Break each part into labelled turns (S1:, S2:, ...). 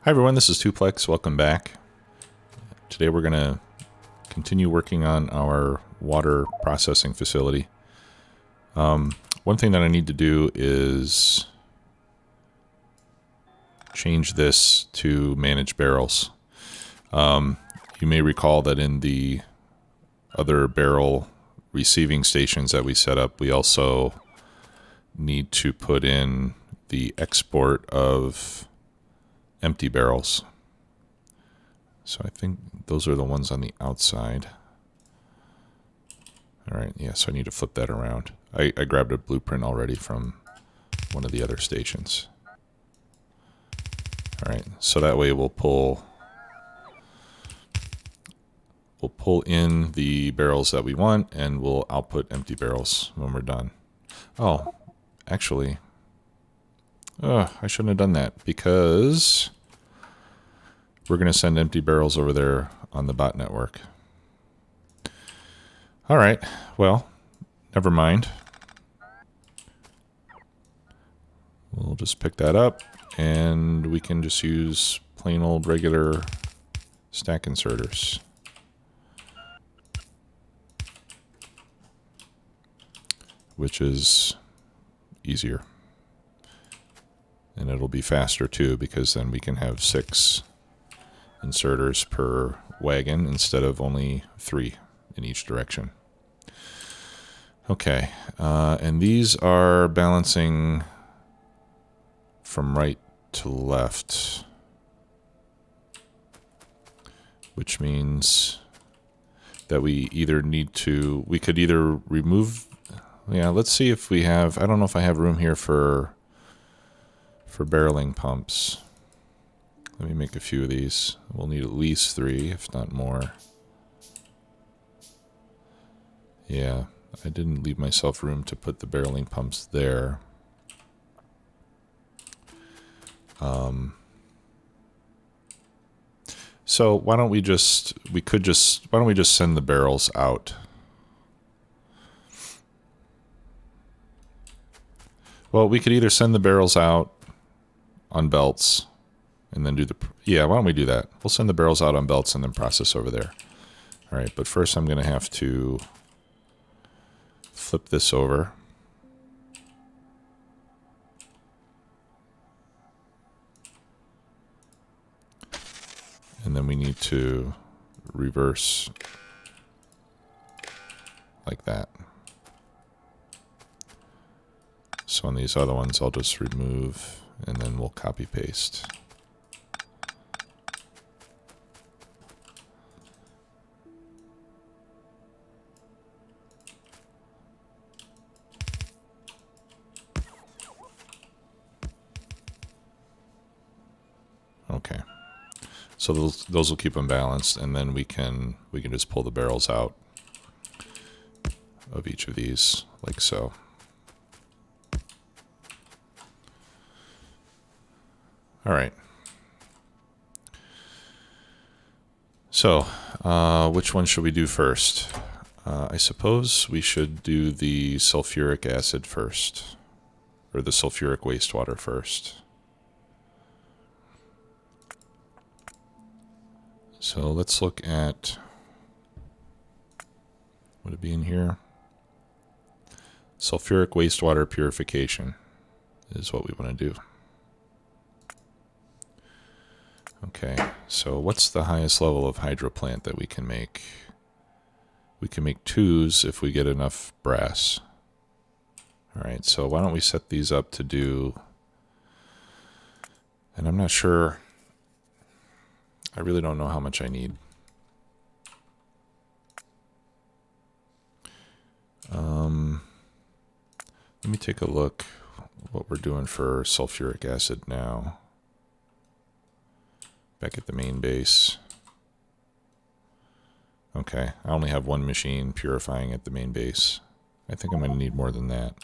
S1: Hi everyone, this is Tuplex. Welcome back. Today we're going to continue working on our water processing facility. One thing that I need to do is change this to manage barrels. You may recall that in the other barrel receiving stations that we set up, we also need to put in the export of empty barrels. So I think those are the ones on the outside. All right, yeah, so I need to flip that around. I grabbed a blueprint already from one of the other stations. All right, so that way we'll pull in the barrels that we want, and we'll output empty barrels when we're done. Oh, actually, I shouldn't have done that because we're going to send empty barrels over there on the bot network. All right, well, never mind. We'll just pick that up, and we can just use plain old regular stack inserters. Which is easier. And it'll be faster too, because then we can have 6 inserters per wagon instead of only 3 in each direction. Okay, and these are balancing from right to left, which means that we could either remove. Yeah, let's see if we have. I don't know if I have room here for barreling pumps. Let me make a few of these. We'll need at least 3, if not more. Yeah, I didn't leave myself room to put the barreling pumps there. So why don't we just send the barrels out? Well, we could either send the barrels out on belts and then why don't we do that? We'll send the barrels out on belts and then process over there. All right, but first I'm going to have to flip this over. And then we need to reverse like that. So on these other ones, I'll just remove, and then we'll copy paste. Okay. So those will keep them balanced, and then we can just pull the barrels out of each of these like so. All right. So, which one should we do first? I suppose we should do the sulfuric acid first, or the sulfuric wastewater first. So let's look at, would it be in here? Sulfuric wastewater purification is what we want to do. Okay, so what's the highest level of hydro plant that we can make? We can make 2s if we get enough brass. All right, so why don't we set these up to do, and I'm not sure, I really don't know how much I need. Let me take a look what we're doing for sulfuric acid now. Back at the main base. Okay, I only have 1 machine purifying at the main base. I think I'm going to need more than that.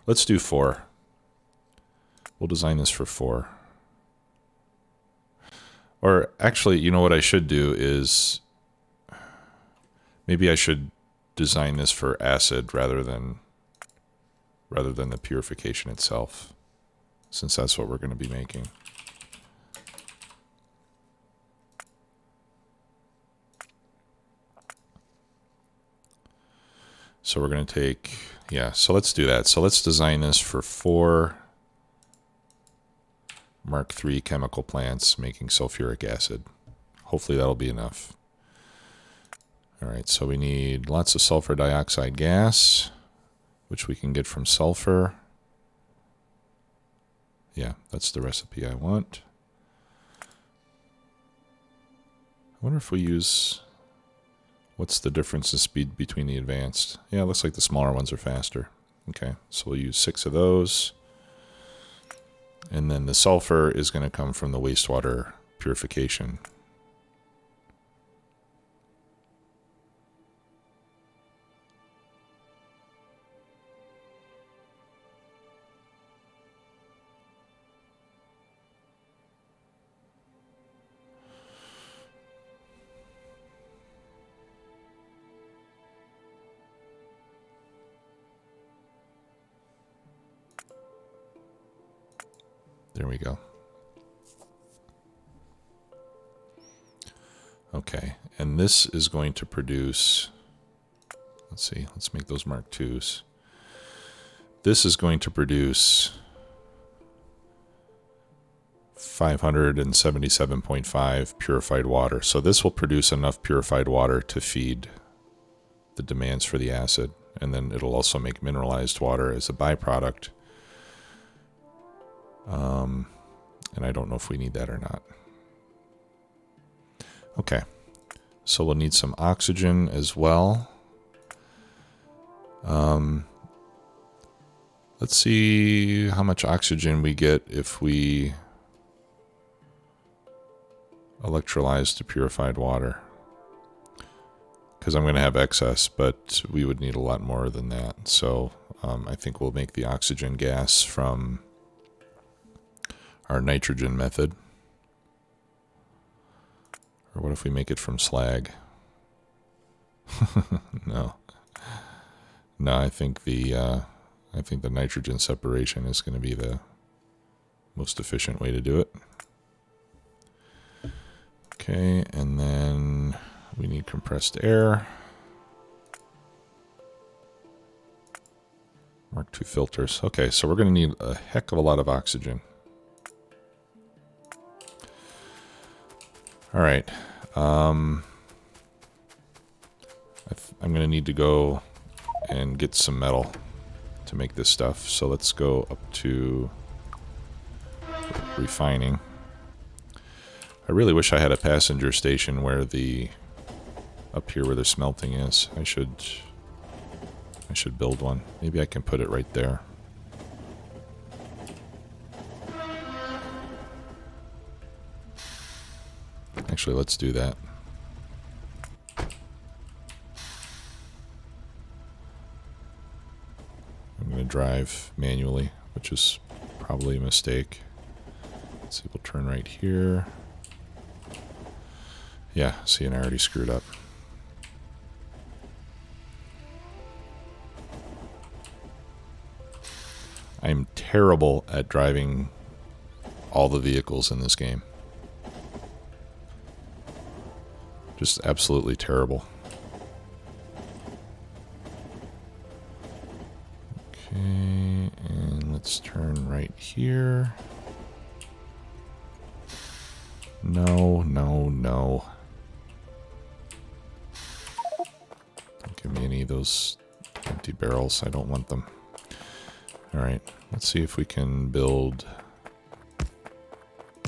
S1: Let's do 4. We'll design this for 4. Or actually, you know what I should do is maybe I should design this for acid rather than the purification itself, since that's what we're going to be making. So we're going to take, yeah, so let's do that. So let's design this for 4 Mark III chemical plants making sulfuric acid. Hopefully that'll be enough. All right, so we need lots of sulfur dioxide gas, which we can get from sulfur. Yeah, that's the recipe I want. I wonder if we use, what's the difference in speed between the advanced? Yeah, it looks like the smaller ones are faster. Okay, so we'll use 6 of those. And then the sulfur is going to come from the wastewater purification. There we go. Okay, and this is going to produce, let's see, let's make those Mark IIs. This is going to produce 577.5 purified water. So this will produce enough purified water to feed the demands for the acid, and then it'll also make mineralized water as a byproduct. And I don't know if we need that or not. Okay, so we'll need some oxygen as well. Let's see how much oxygen we get if we electrolyze the purified water. Because I'm going to have excess, but we would need a lot more than that. So I think we'll make the oxygen gas from our nitrogen method. Or what if we make it from slag? No. No, I think the nitrogen separation is going to be the most efficient way to do it. Okay, and then we need compressed air. Mark II filters. Okay, so we're going to need a heck of a lot of oxygen. All right. I'm going to need to go and get some metal to make this stuff. So let's go up to refining. I really wish I had a passenger station where up here where the smelting is. I should build one. Maybe I can put it right there. Actually, let's do that. I'm going to drive manually, which is probably a mistake. Let's see, we'll turn right here. Yeah, see, and I already screwed up. I'm terrible at driving all the vehicles in this game. Just absolutely terrible. Okay, and let's turn right here. No, no, no. Don't give me any of those empty barrels. I don't want them. Alright, let's see if we can build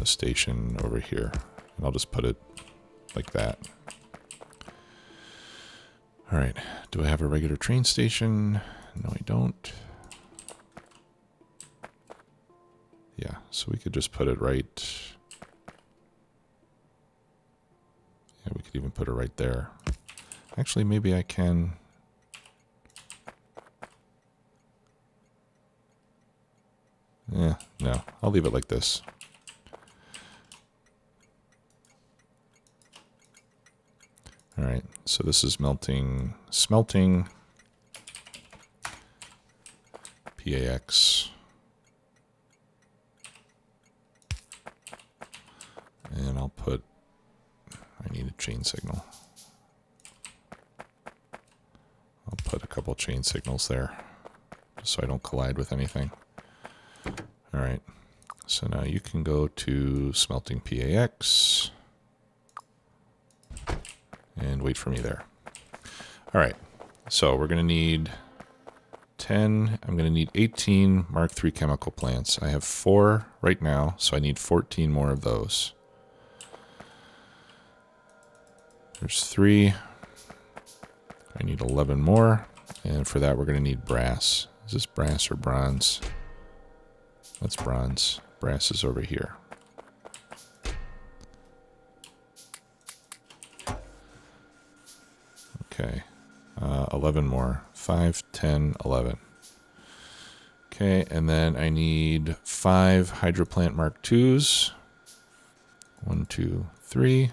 S1: a station over here. And I'll just put it like that. Alright, do I have a regular train station? No, I don't. Yeah, so we could just put it right. Yeah, we could even put it right there. Actually, maybe I can. Yeah, no, I'll leave it like this. All right, so this is smelting, PAX, and I'll put, I need a chain signal. I'll put a couple couple chain signals there, just so I don't collide with anything. All right, so now you can go to smelting PAX and wait for me there. All right, so we're going to need 10, I'm going to need 18 Mark III chemical plants. I have 4 right now, so I need 14 more of those. There's 3. I need 11 more, and for that we're going to need brass. Is this brass or bronze? That's bronze. Brass is over here. Okay, 11 more. 5, 10, 11. Okay, and then I need 5 hydroplant Mark IIs. 1, 2, 3.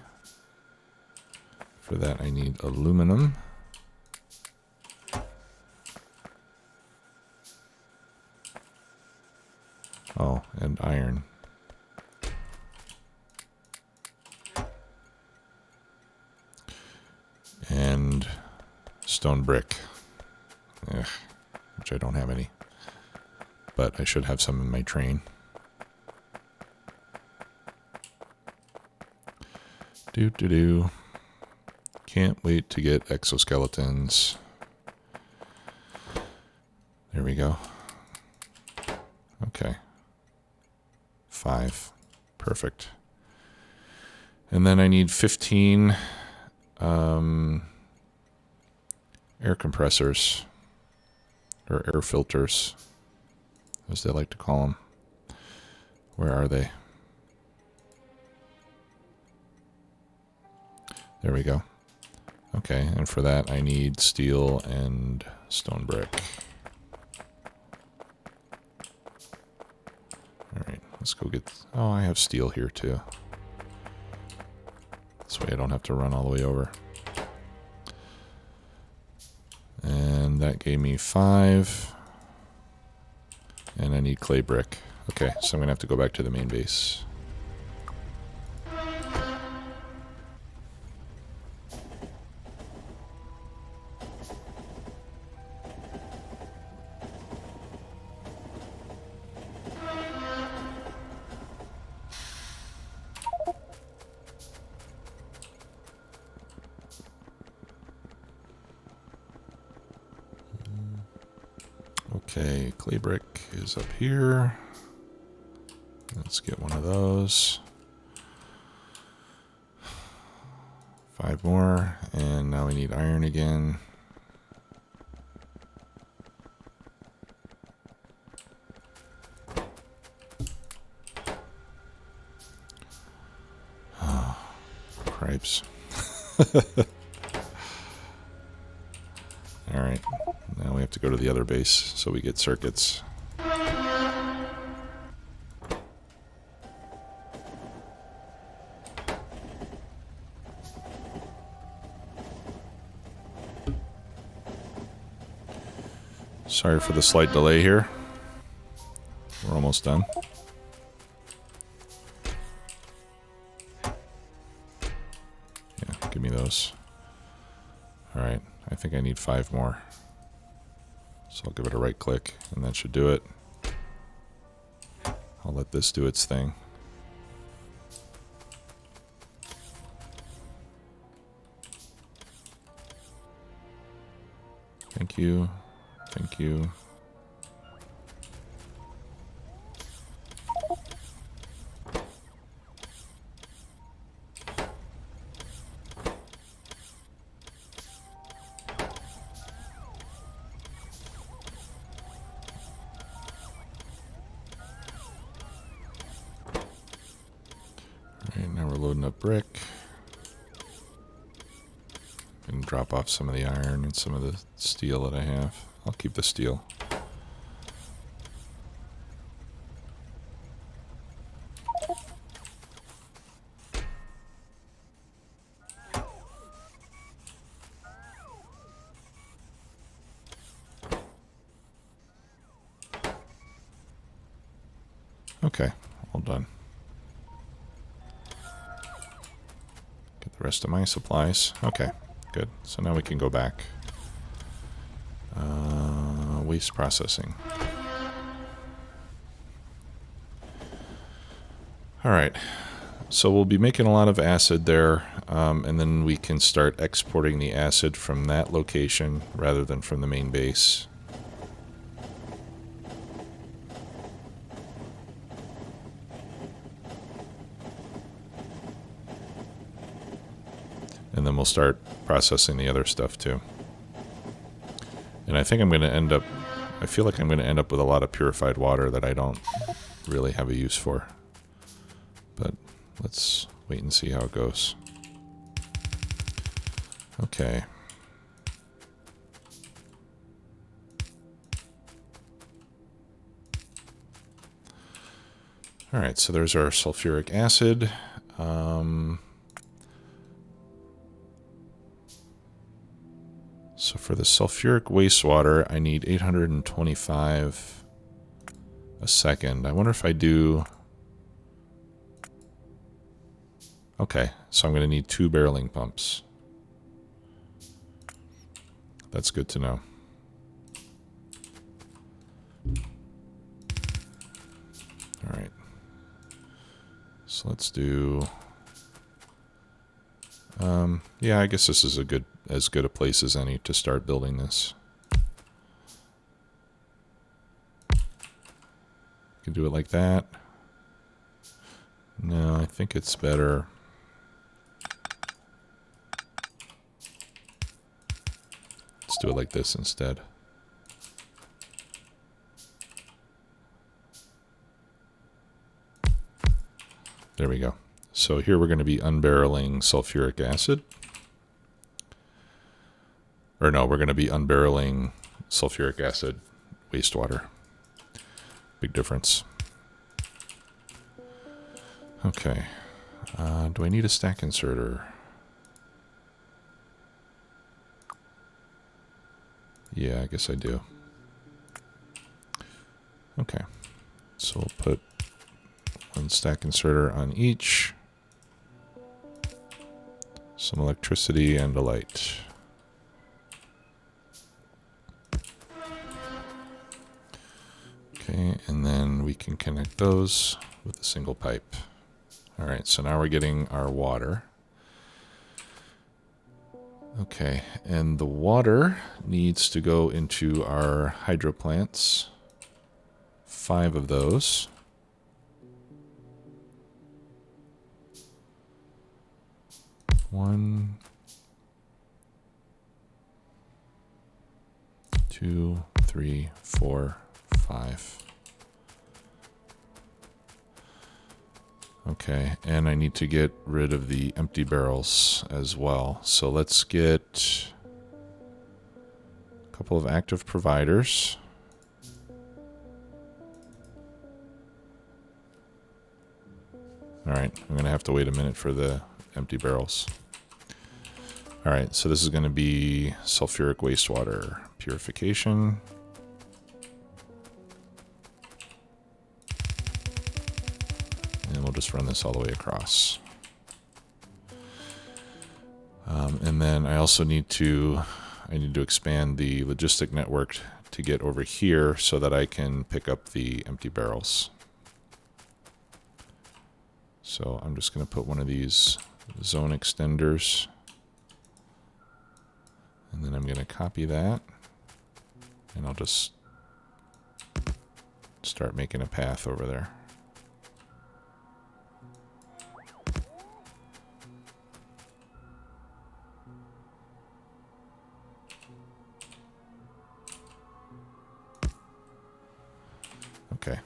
S1: For that I need aluminum. Oh, and iron. And stone brick. Which I don't have any. But I should have some in my train. Do. Can't wait to get exoskeletons. There we go. Okay. 5. Perfect. And then I need 15 air compressors, or air filters, as they like to call them. Where are they? There we go. Okay, and for that I need steel and stone brick. Alright, let's go get... Oh, I have steel here too. This way I don't have to run all the way over. And that gave me 5. And I need clay brick. Okay, so I'm going to have to go back to the main base. Okay, clay brick is up here. Let's get one of those. 5 more, and now we need iron again. Oh, cripes. All right, now we have to go to the other base so we get circuits. Sorry for the slight delay here. We're almost done. Yeah, give me those. All right, I think I need 5 more. So I'll give it a right click, and that should do it. I'll let this do its thing. Thank you. Thank you. Alright, now we're loading up brick. And drop off some of the iron and some of the steel that I have. I'll keep the steel. Okay, all done. Get the rest of my supplies. Okay, good. So now we can go back. waste processing. All right, so we'll be making a lot of acid there, and then we can start exporting the acid from that location rather than from the main base. And then we'll start processing the other stuff too. And I think I'm going to end up, I feel like I'm going to end up with a lot of purified water that I don't really have a use for. But let's wait and see how it goes. Okay. All right, so there's our sulfuric acid. So for the sulfuric wastewater, I need 825 a second. I wonder if I do... Okay, so I'm going to need 2 barreling pumps. That's good to know. All right. So let's do... yeah, I guess this is as good a place as any to start building this. Can do it like that. No, I think it's better. Let's do it like this instead. There we go. So here we're going to be unbarreling sulfuric acid. Or no, we're going to be unbarreling sulfuric acid wastewater. Big difference. Okay. Do I need a stack inserter? Yeah, I guess I do. Okay. So we'll put 1 stack inserter on each. Some electricity and a light. Okay, and then we can connect those with a single pipe. All right, so now we're getting our water. Okay, and the water needs to go into our hydro plants. 5 of those. One, 2, 3, 4, 5. Okay, and I need to get rid of the empty barrels as well. So let's get a couple of active providers. All right, I'm going to have to wait a minute for the empty barrels. All right, so this is going to be sulfuric wastewater purification. And we'll just run this all the way across. And then I also need to expand the logistic network to get over here so that I can pick up the empty barrels. So I'm just going to put one of these zone extenders. And then I'm going to copy that. And I'll just start making a path over there. Okay.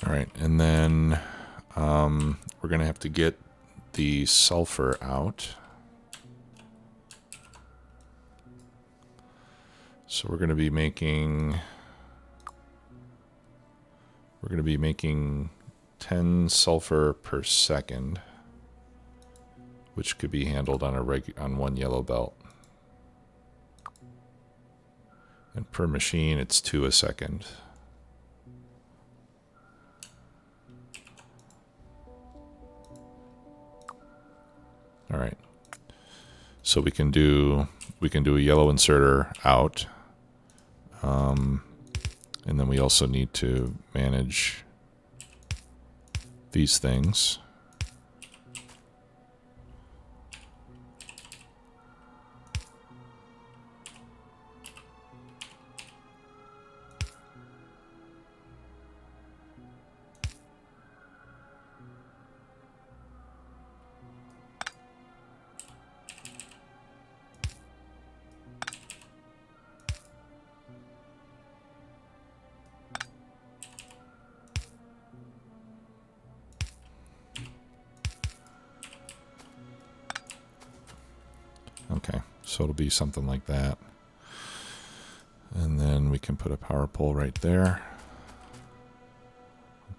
S1: All right, and then we're going to have to get the sulfur out. So we're going to be making 10 sulfur per second, which could be handled on on one yellow belt. And per machine, it's 2 a second. right. So we can do a yellow inserter out, and then we also need to manage these things. Okay, so it'll be something like that. And then we can put a power pole right there.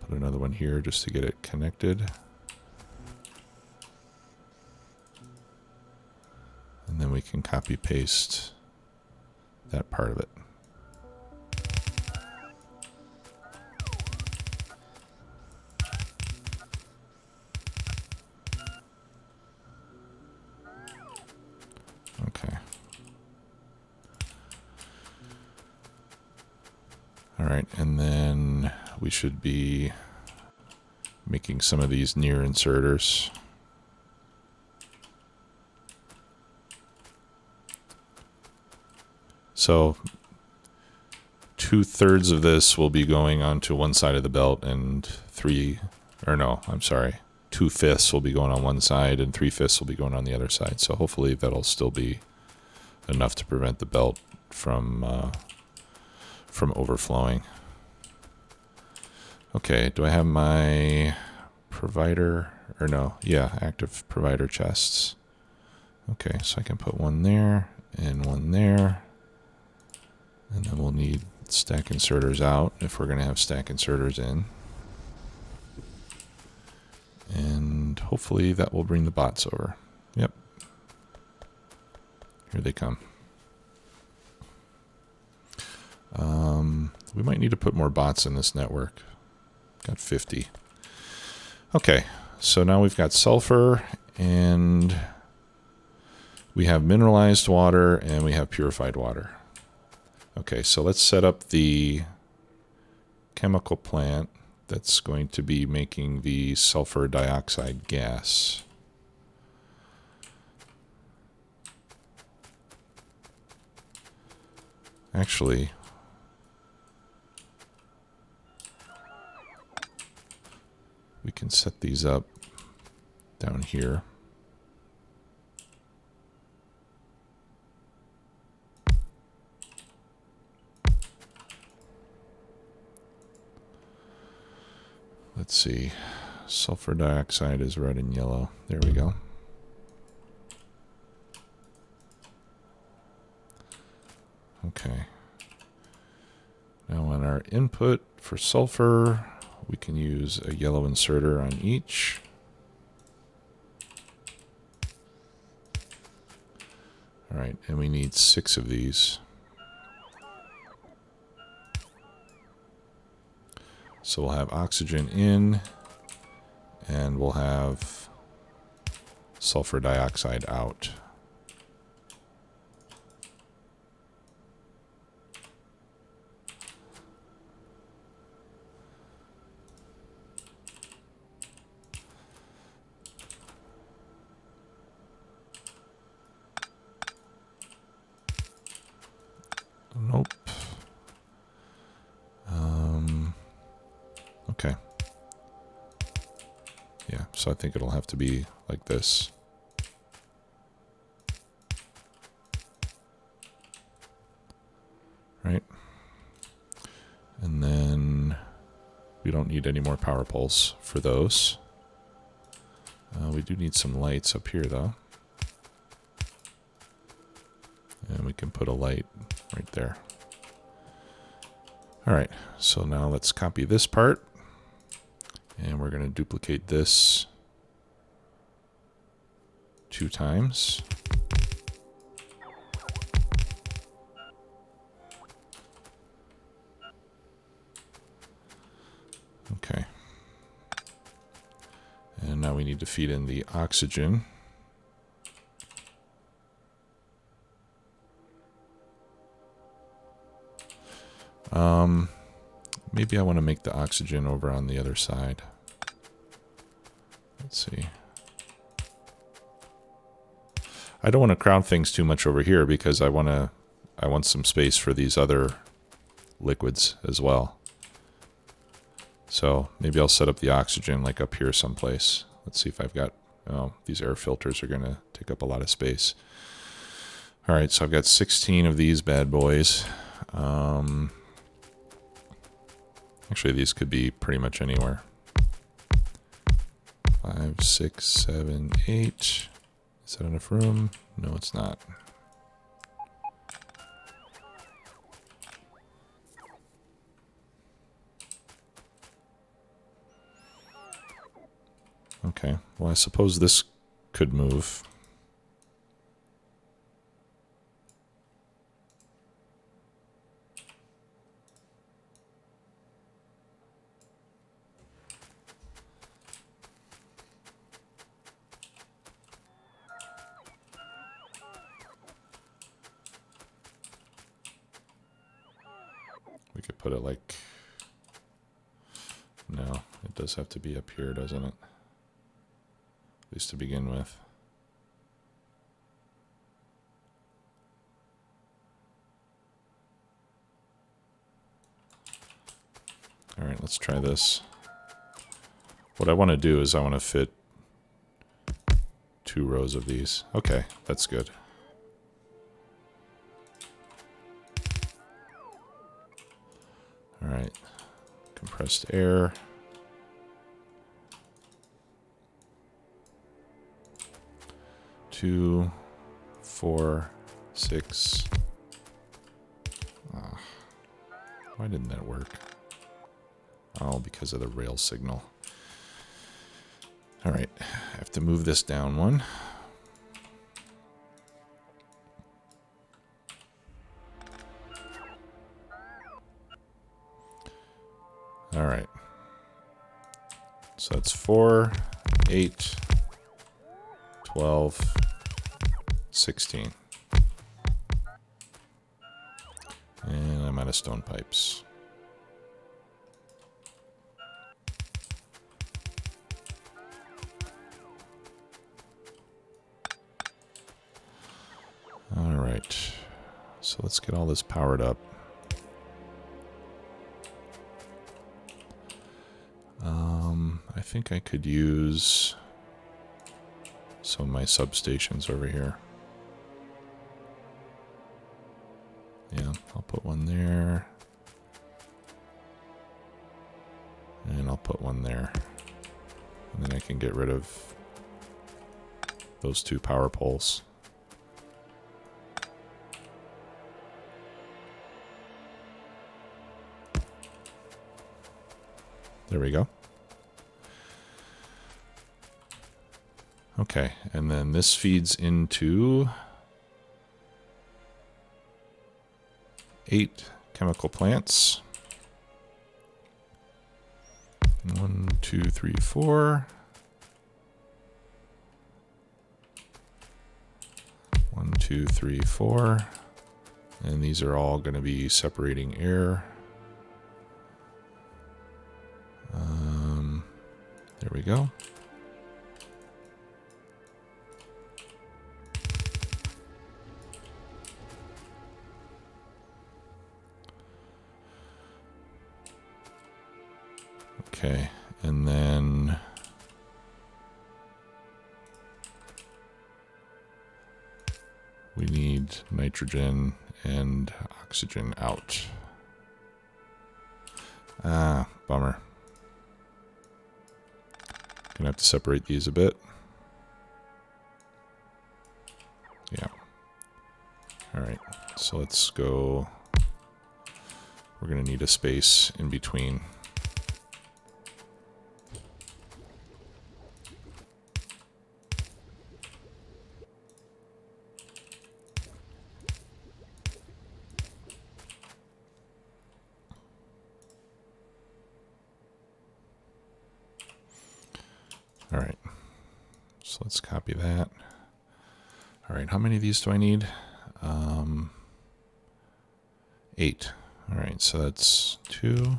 S1: Put another one here just to get it connected. And then we can copy paste that part of it. Okay. All right, and then we should be making some of these near inserters. So 2/3 of this will be going onto one side of the belt, and 2/5 will be going on one side, and 3/5 will be going on the other side. So hopefully that'll still be enough to prevent the belt from overflowing. Okay, do I have my provider, or no? Yeah, active provider chests. Okay, so I can put one there and one there. And then we'll need stack inserters out if we're going to have stack inserters in. And hopefully that will bring the bots over. Yep. Here they come. We might need to put more bots in this network. Got 50. Okay, so now we've got sulfur, and we have mineralized water, and we have purified water. Okay, so let's set up the chemical plant that's going to be making the sulfur dioxide gas. Actually, we can set these up down here. Let's see. Sulfur dioxide is red and yellow. There we go. Okay. Now on our input for sulfur, we can use a yellow inserter on each. All right, and we need 6 of these. So we'll have oxygen in, and we'll have sulfur dioxide out. Nope. Okay. Yeah, so I think it'll have to be like this. Right? And then we don't need any more power poles for those. We do need some lights up here, though. And we can put a light right there. All right, so now let's copy this part. And we're going to duplicate this 2 times. Okay. And now we need to feed in the oxygen. Maybe I want to make the oxygen over on the other side. Let's see. I don't want to crowd things too much over here because I want some space for these other liquids as well. So maybe I'll set up the oxygen like up here someplace. Let's see if I've got, oh, these air filters are going to take up a lot of space. All right, so I've got 16 of these bad boys. Actually, these could be pretty much anywhere. 5, 6, 7, 8. Is that enough room? No, it's not. Okay, well, I suppose this could move. We could put it like, no, it does have to be up here, doesn't it? At least to begin with. All right, let's try this. What I want to do is I want to fit 2 rows of these. Okay, that's good. All right, compressed air. Two, 4, 6. Why didn't that work? Oh, because of the rail signal. All right, I have to move this down one. All right. So that's 4, 8, 12, 16. And I'm out of stone pipes. All right. So let's get all this powered up. I think I could use some of my substations over here. Yeah, I'll put one there. And I'll put one there. And then I can get rid of those 2 power poles. There we go. Okay, and then this feeds into 8 chemical plants. 1, 2, 3, 4. 1, 2, 3, 4. And these are all going to be separating air. There we go. Okay, and then we need nitrogen and oxygen out. Ah, bummer. Gonna have to separate these a bit. Yeah. All right, so let's go. We're gonna need a space in between. All right, so let's copy that. All right, how many of these do I need? 8. All right, so that's 2,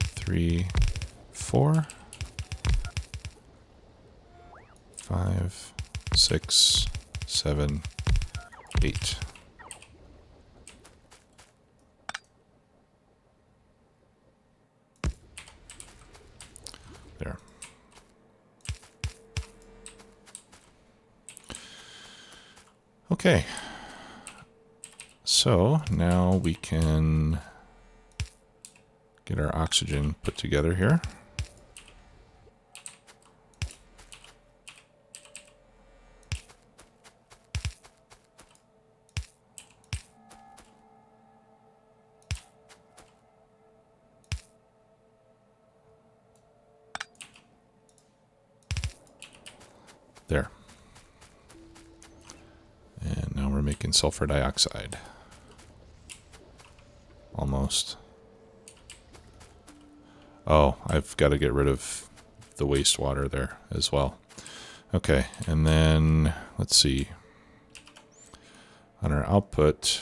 S1: 3, 4, 5, 6, 7, 8. There. Okay. So now we can get our oxygen put together here. There. And now we're making sulfur dioxide. Almost. Oh, I've got to get rid of the wastewater there as well. Okay, and then let's see. On our output,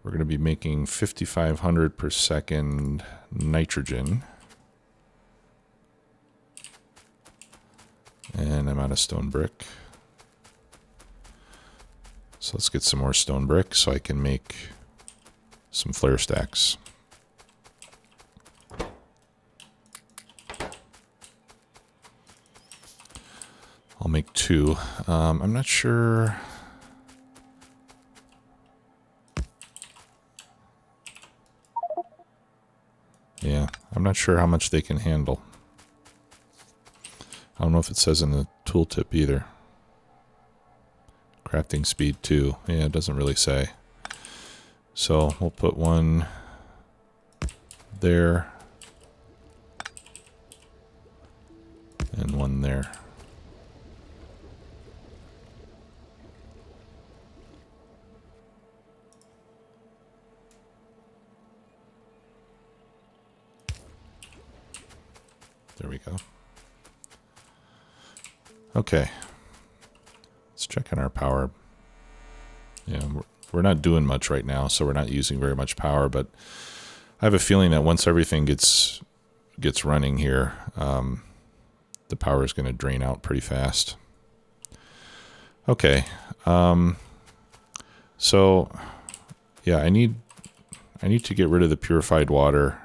S1: we're going to be making 5,500 per second nitrogen. And I'm out of stone brick. So let's get some more stone brick so I can make some flare stacks. I'll make 2. I'm not sure. Yeah, I'm not sure how much they can handle. I don't know if it says in the tooltip either. Crafting speed 2. Yeah, it doesn't really say. So we'll put one there and one there. There we go. Okay. Let's check on our power. Yeah, we're not doing much right now, so we're not using very much power, but I have a feeling that once everything gets running here, the power is going to drain out pretty fast. Okay. So yeah, I need to get rid of the purified water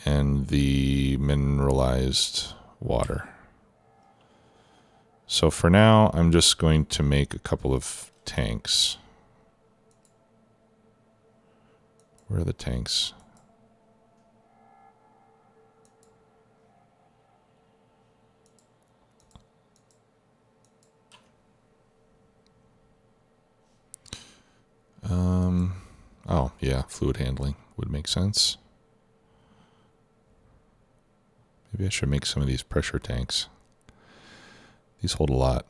S1: and the mineralized water. So for now, I'm just going to make a couple of tanks. Where are the tanks? Oh, yeah, fluid handling would make sense. Maybe I should make some of these pressure tanks. These hold a lot.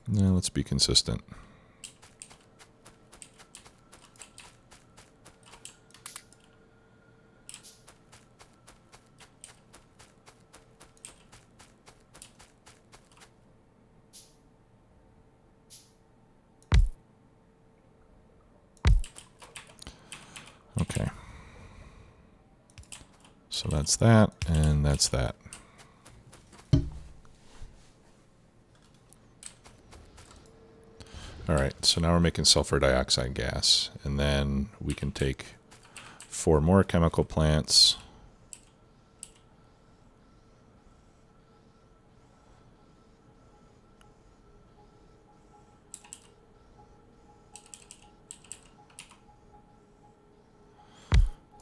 S1: Now let's be consistent. Okay. So that's that, and that's that. All right, so now we're making sulfur dioxide gas, and then we can take 4 more chemical plants.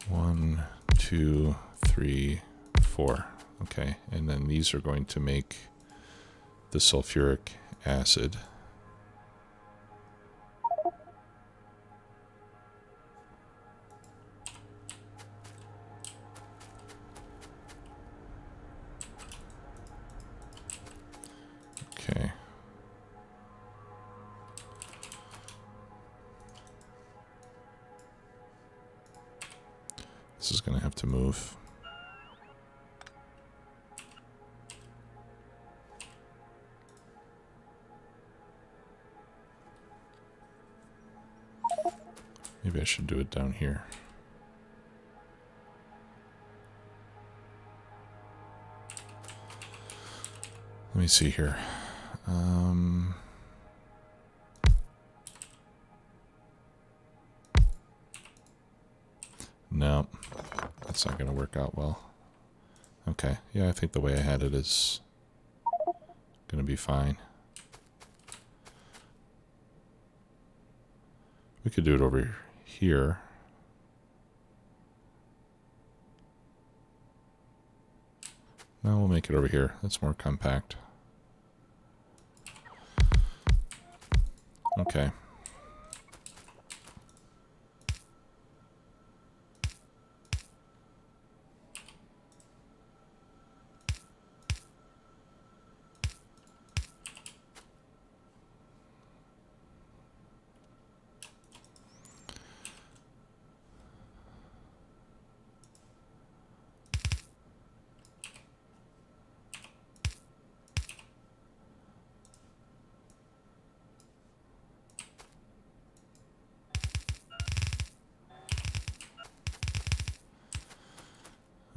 S1: One, 2, 3, 4. Okay, and then these are going to make the sulfuric acid. Okay. This is going to have to move. Maybe I should do it down here. Let me see here. No, that's not going to work out well. Okay, yeah, I think the way I had it is going to be fine. We could do it over here. No, we'll make it over here. That's more compact. Okay.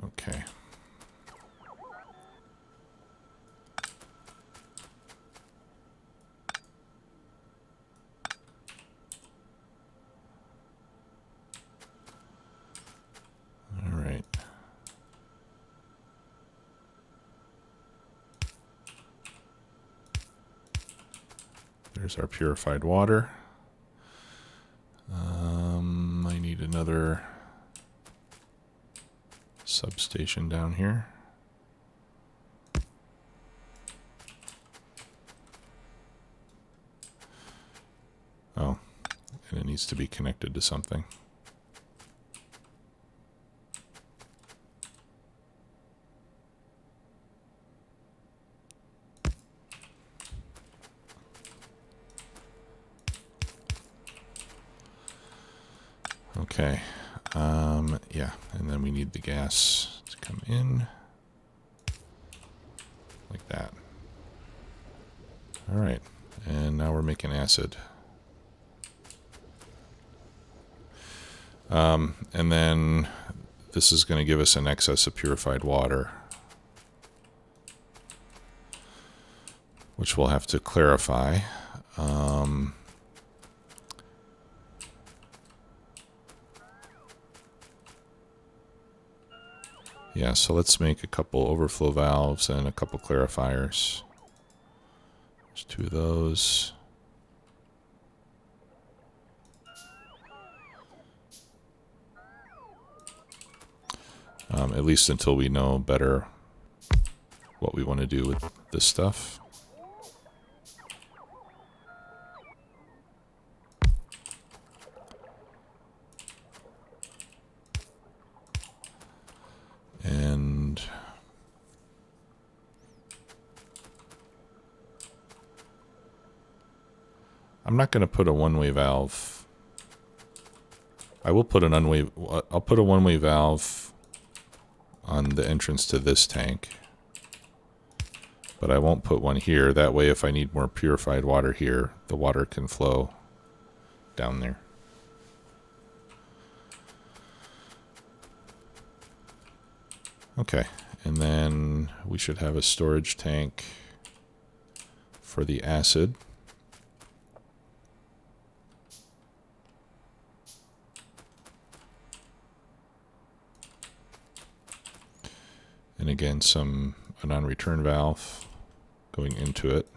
S1: Okay. All right. There's our purified water. I need another substation down here. Oh, and it needs to be connected to something. Okay, yeah, and then we need the gas to come in like that. All right, and now we're making acid. And then this is going to give us an excess of purified water, which we'll have to clarify. Yeah, so let's make a couple overflow valves and a couple clarifiers. There's two of those. At least until we know better what we want to do with this stuff. And I'm not going to put a one-way valve. I will put an I'll put a one-way valve on the entrance to this tank, but I won't put one here. That way, if I need more purified water here, the water can flow down there. Okay, and then we should have a storage tank for the acid. And again, a non-return valve going into it.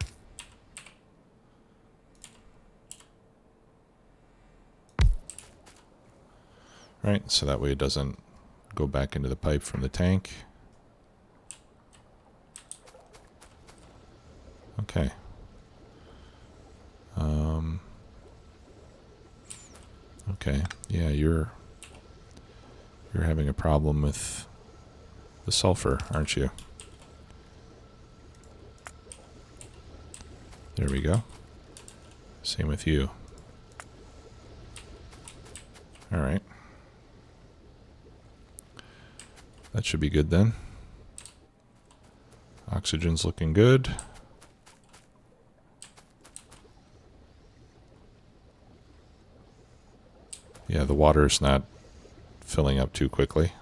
S1: Right, so that way it doesn't go back into the pipe from the tank. Okay. Okay, yeah, you're having a problem with the sulfur, aren't you? There we go. Same with you. All right. That should be good then. Oxygen's looking good. Yeah, the water's not filling up too quickly,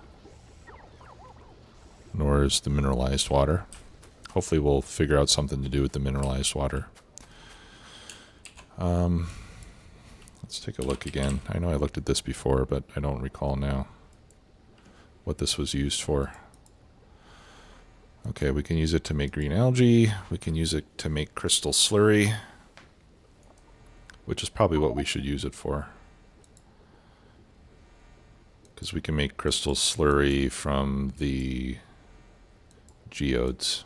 S1: nor is the mineralized water. Hopefully we'll figure out something to do with the mineralized water. Let's take a look again. I know I looked at this before, but I don't recall now what this was used for. Okay, we can use it to make green algae. We can use it to make crystal slurry, which is probably what we should use it for, because we can make crystal slurry from the geodes.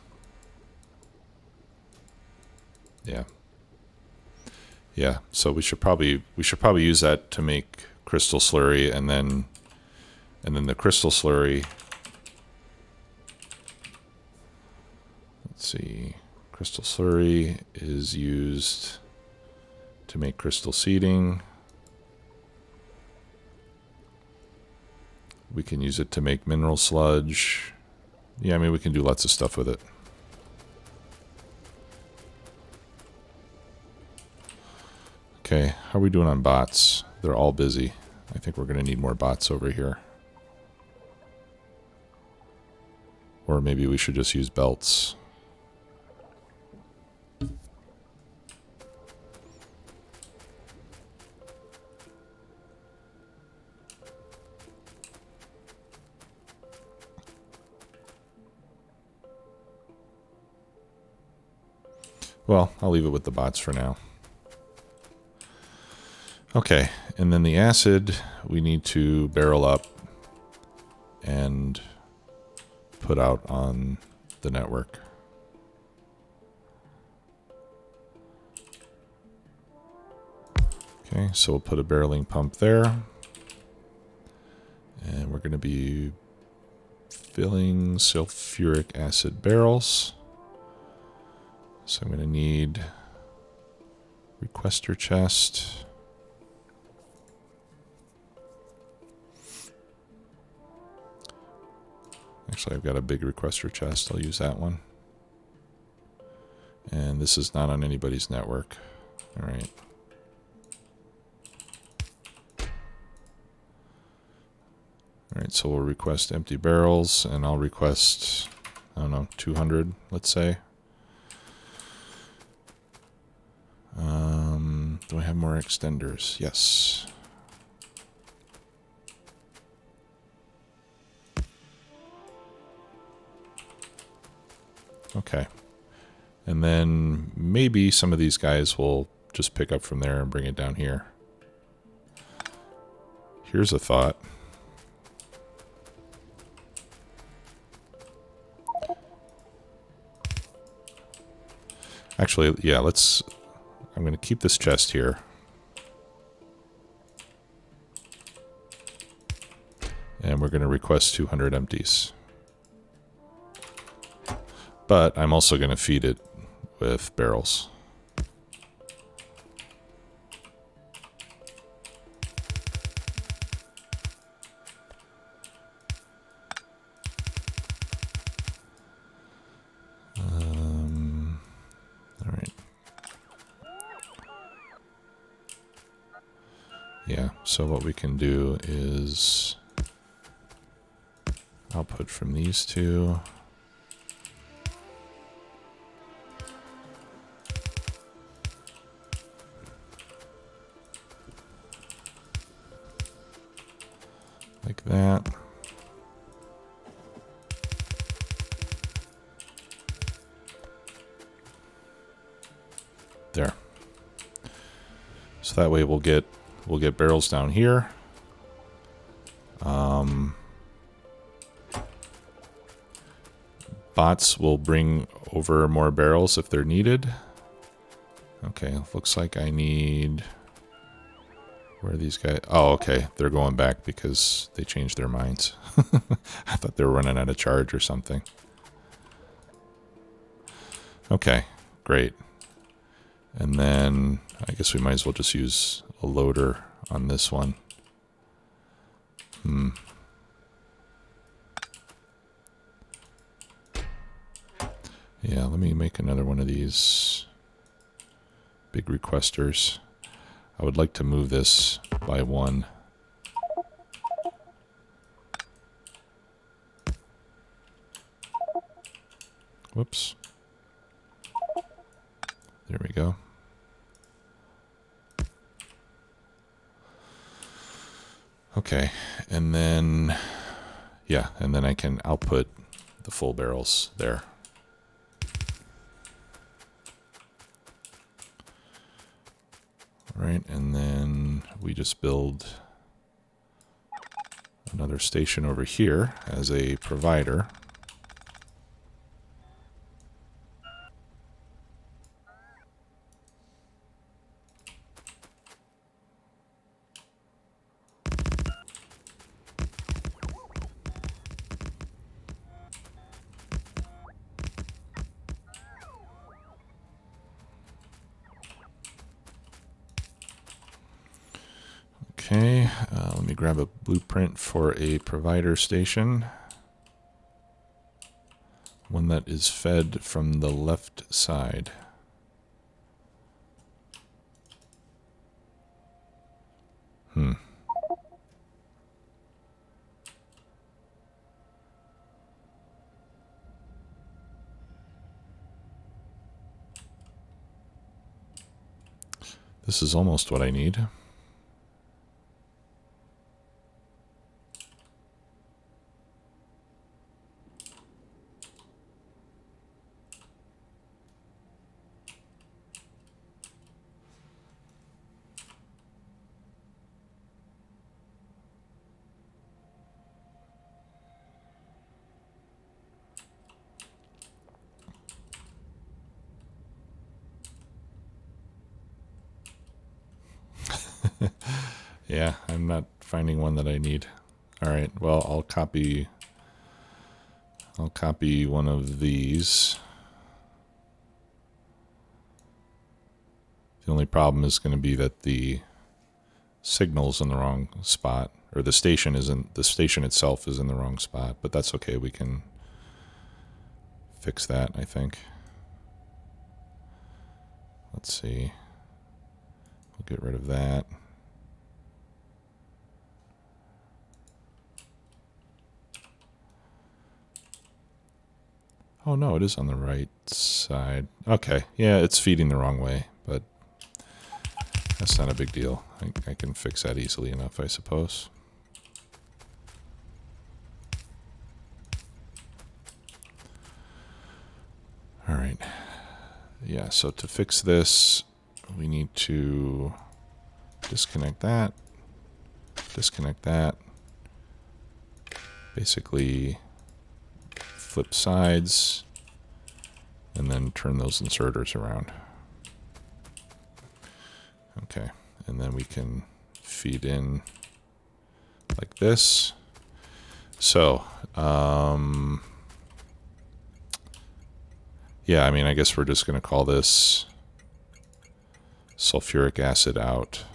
S1: Yeah, so we should probably use that to make crystal slurry, and then the crystal slurry, let's see, crystal slurry is used to make crystal seeding. We can use it to make mineral sludge. Yeah, I mean, we can do lots of stuff with it. Okay, how are we doing on bots? They're all busy. I think we're going to need more bots over here. Or maybe we should just use belts. Well, I'll leave it with the bots for now. Okay, and then the acid we need to barrel up and put out on the network. Okay, so we'll put a barreling pump there. And we're going to be filling sulfuric acid barrels. So I'm going to need requester chest. Actually, I've got a big requester chest. I'll use that one. And this is not on anybody's network. All right. All right, so we'll request empty barrels, and I'll request, I don't know, 200, let's say. Do I have more extenders? Yes. Okay. And then maybe some of these guys will just pick up from there and bring it down here. Here's a thought. Actually, yeah, I'm going to keep this chest here. And we're going to request 200 empties. But I'm also going to feed it with barrels. All right. Yeah, so what we can do is output from these two. Like that. There. So that way we'll get barrels down here. Bots will bring over more barrels if they're needed. Okay, looks like I need... Where are these guys? Oh, okay. They're going back because they changed their minds. I thought they were running out of charge or something. Okay, great. And then I guess we might as well just use a loader on this one. Yeah, let me make another one of these big requesters. I would like to move this by one. Whoops. There we go. Okay, and then, yeah, and then I can output the full barrels there. All right, and then we just build another station over here as a provider. Okay, let me grab a blueprint for a provider station. One that is fed from the left side. This is almost what I need. Yeah, I'm not finding one that I need. All right, well, I'll copy one of these. The only problem is going to be that the signal's in the wrong spot, or the station itself is in the wrong spot, but that's okay. We can fix that, I think. Let's see. We'll get rid of that. Oh no, it is on the right side. Okay, yeah, it's feeding the wrong way, but that's not a big deal. I can fix that easily enough, I suppose. All right. Yeah, so to fix this, we need to disconnect that, basically flip sides, and then turn those inserters around. Okay, and then we can feed in like this. So, yeah, I mean, I guess we're just going to call this sulfuric acid out.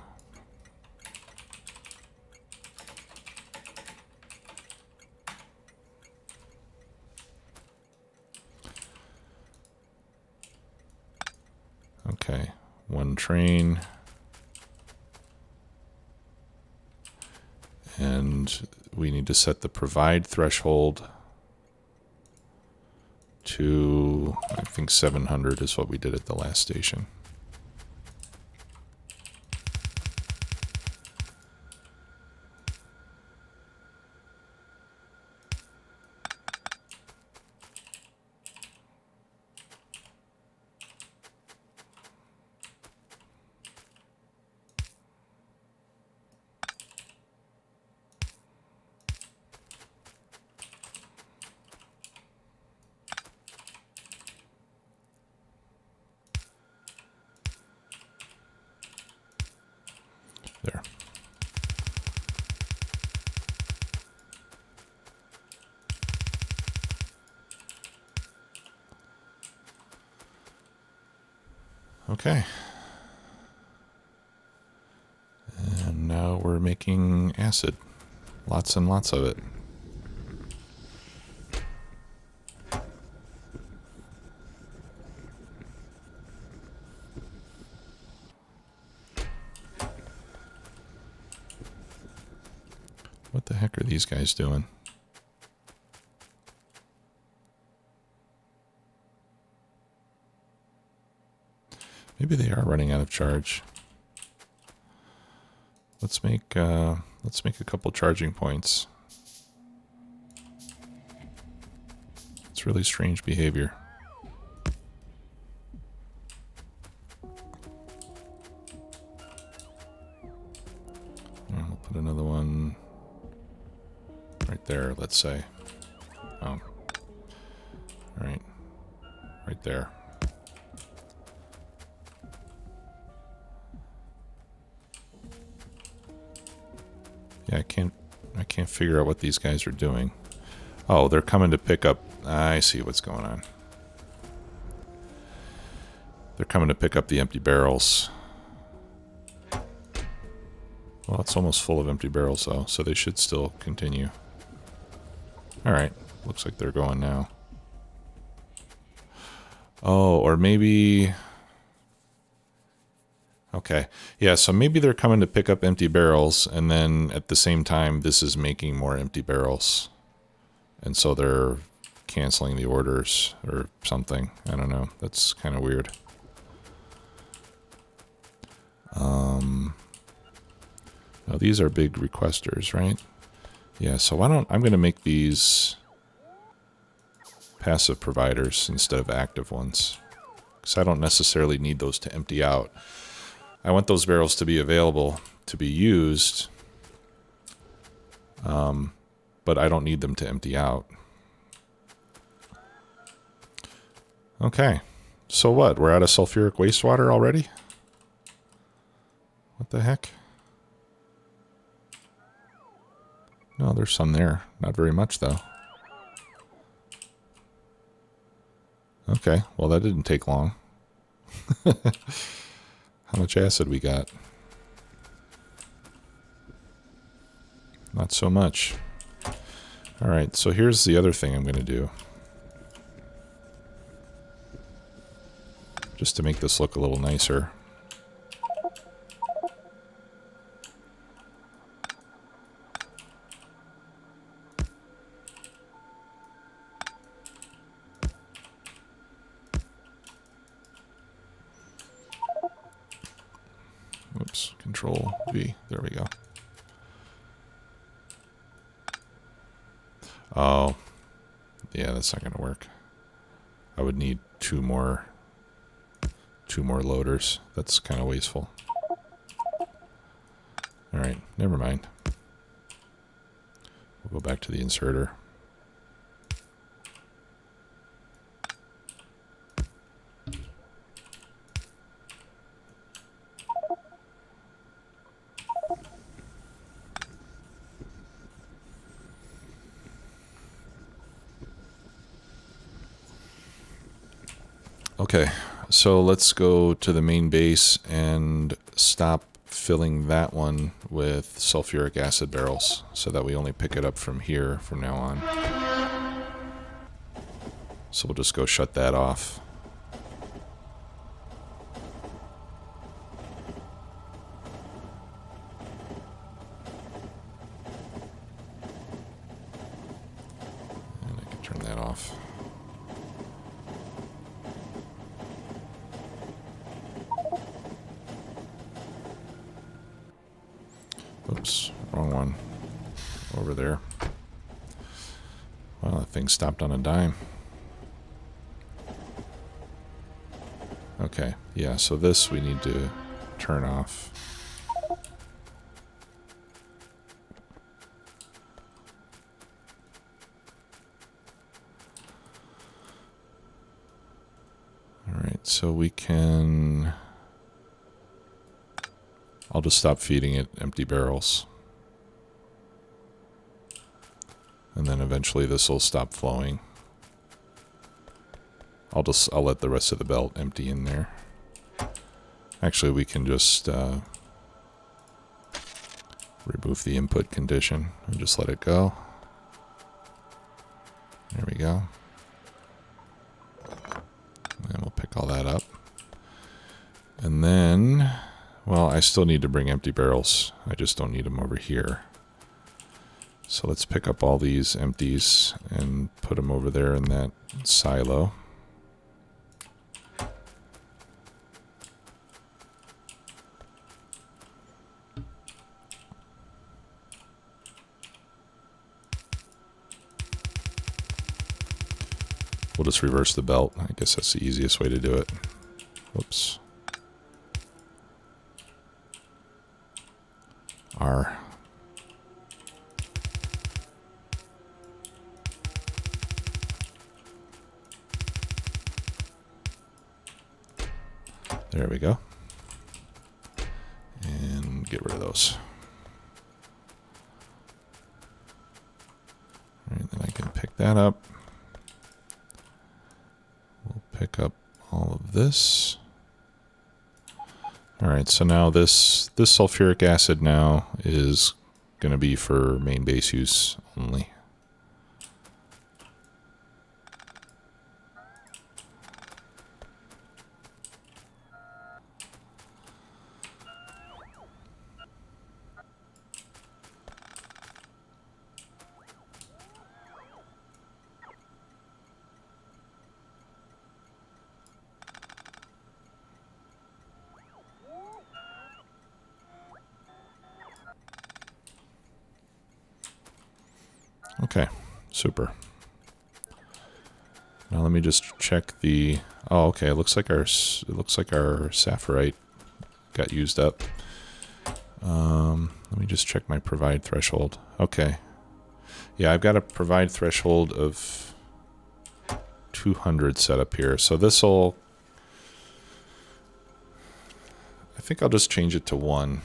S1: Okay, one train. And we need to set the provide threshold to, I think 700 is what we did at the last station. There. Okay. And now we're making acid. Lots and lots of it. What the heck are these guys doing? Maybe they are running out of charge. Let's make a couple charging points. It's really strange behavior. And we'll put another one right there, let's say. Oh. Right there. Yeah, I can't figure out what these guys are doing. Oh, they're coming to pick up. I see what's going on. They're coming to pick up the empty barrels. Well, it's almost full of empty barrels though, so they should still continue. Alright, looks like they're going now. Oh, or maybe... Okay, yeah, so maybe they're coming to pick up empty barrels, and then at the same time, this is making more empty barrels. And so they're canceling the orders or something. I don't know. That's kind of weird. Now these are big requesters, right? Yeah, so I'm going to make these passive providers instead of active ones. Because I don't necessarily need those to empty out. I want those barrels to be available to be used, but I don't need them to empty out. Okay, so what? We're out of sulfuric wastewater already? What the heck? No, there's some there. Not very much, though. Okay, well, that didn't take long. How much acid we got? Not so much. Alright, so here's the other thing I'm going to do. Just to make this look a little nicer. Oops, Control V. There we go. Oh, yeah, that's not going to work. I would need two more loaders. That's kind of wasteful. All right, never mind. We'll go back to the inserter. Okay, so let's go to the main base and stop filling that one with sulfuric acid barrels so that we only pick it up from here from now on. So we'll just go shut that off. And I can turn that off. Oops, wrong one. Over there. Well, that thing stopped on a dime. Okay, yeah, so this we need to turn off. Alright, so we can... I'll just stop feeding it empty barrels. And then eventually this will stop flowing. I'll let the rest of the belt empty in there. Actually, we can just remove the input condition and just let it go. There we go. And we'll pick all that up. And then... Well, I still need to bring empty barrels. I just don't need them over here. So let's pick up all these empties and put them over there in that silo. We'll just reverse the belt. I guess that's the easiest way to do it. Whoops. R. There we go. And get rid of those. All right, then I can pick that up. We'll pick up all of this. All right, so now this sulfuric acid now is going to be for main base use only. Okay, super. Now let me just check the. Oh, okay. It looks like our sapphirite got used up. Let me just check my provide threshold. Okay. Yeah, I've got a provide threshold of 200 set up here. So this'll. I think I'll just change it to 1.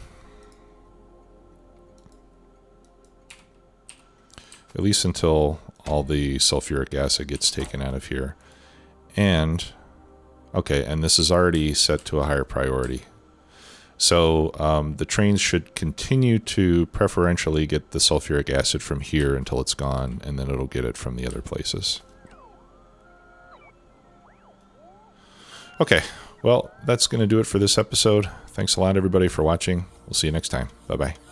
S1: At least until all the sulfuric acid gets taken out of here. And, okay, and this is already set to a higher priority. So the trains should continue to preferentially get the sulfuric acid from here until it's gone, and then it'll get it from the other places. Okay, well, that's going to do it for this episode. Thanks a lot, everybody, for watching. We'll see you next time. Bye-bye.